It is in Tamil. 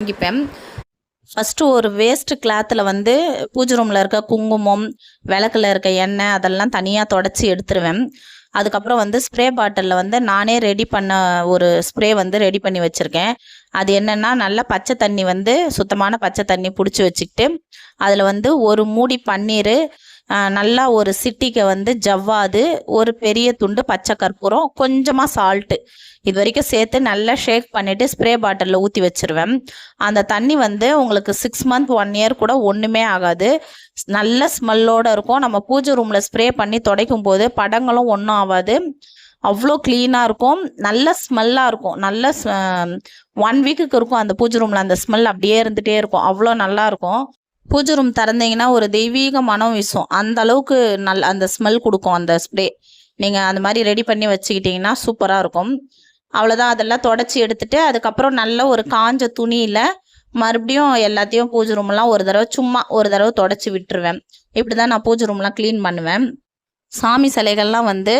வாங்கிப்பேன். ஃபஸ்ட்டு ஒரு வேஸ்ட்டு கிளாத்தில் வந்து பூஜை ரூமில் இருக்க குங்குமம், விளக்குல இருக்க எண்ணெய் அதெல்லாம் தனியாக தொடச்சி எடுத்துருவேன். அதுக்கப்புறம் வந்து ஸ்ப்ரே பாட்டிலில் வந்து நானே ரெடி பண்ண ஒரு ஸ்ப்ரே வந்து ரெடி பண்ணி வச்சுருக்கேன். அது என்னென்னா, நல்ல பச்சை தண்ணி வந்து சுத்தமான பச்சை தண்ணி பிடிச்சி வச்சுக்கிட்டு, அதில் வந்து ஒரு மூடி பன்னீர், நல்லா ஒரு சிட்டிகை வந்து ஜவ்வாது, ஒரு பெரிய துண்டு பச்சை கற்பூரம், கொஞ்சமாக சால்ட்டு இது வரைக்கும் சேர்த்து நல்லா ஷேக் பண்ணிவிட்டு ஸ்ப்ரே பாட்டிலில் ஊற்றி வச்சுருவேன். அந்த தண்ணி வந்து உங்களுக்கு 6 மந்த் 1 இயர் கூட ஒன்றுமே ஆகாது. நல்ல ஸ்மெல்லோடு இருக்கும். நம்ம பூஜை ரூமில் ஸ்ப்ரே பண்ணி துடைக்கும் போது படங்களும் ஒன்றும் ஆகாது. அவ்வளோ க்ளீனாக இருக்கும். நல்ல ஸ்மெல்லாக இருக்கும். நல்ல 1 வீக்குக்கு இருக்கும் அந்த பூஜை ரூமில். அந்த ஸ்மெல் அப்படியே இருந்துகிட்டே இருக்கும். அவ்வளோ நல்லாயிருக்கும். பூஜை ரூம் திறந்தீங்கன்னா ஒரு தெய்வீக மனம் வீசும். அந்த அளவுக்கு அந்த ஸ்மெல் கொடுக்கும் அந்த ஸ்ப்ரே. நீங்கள் அந்த மாதிரி ரெடி பண்ணி வச்சுக்கிட்டிங்கன்னா சூப்பராக இருக்கும். அவ்வளோதான். அதெல்லாம் தொடச்சி எடுத்துட்டு அதுக்கப்புறம் நல்ல ஒரு காஞ்ச துணியில் மறுபடியும் எல்லாத்தையும் பூஜை ரூம்லாம் சும்மா ஒரு தடவை தொடச்சி விட்டுருவேன். இப்படி தான் நான் பூஜை ரூம்லாம் க்ளீன் பண்ணுவேன். சாமி சிலைகள்லாம் வந்து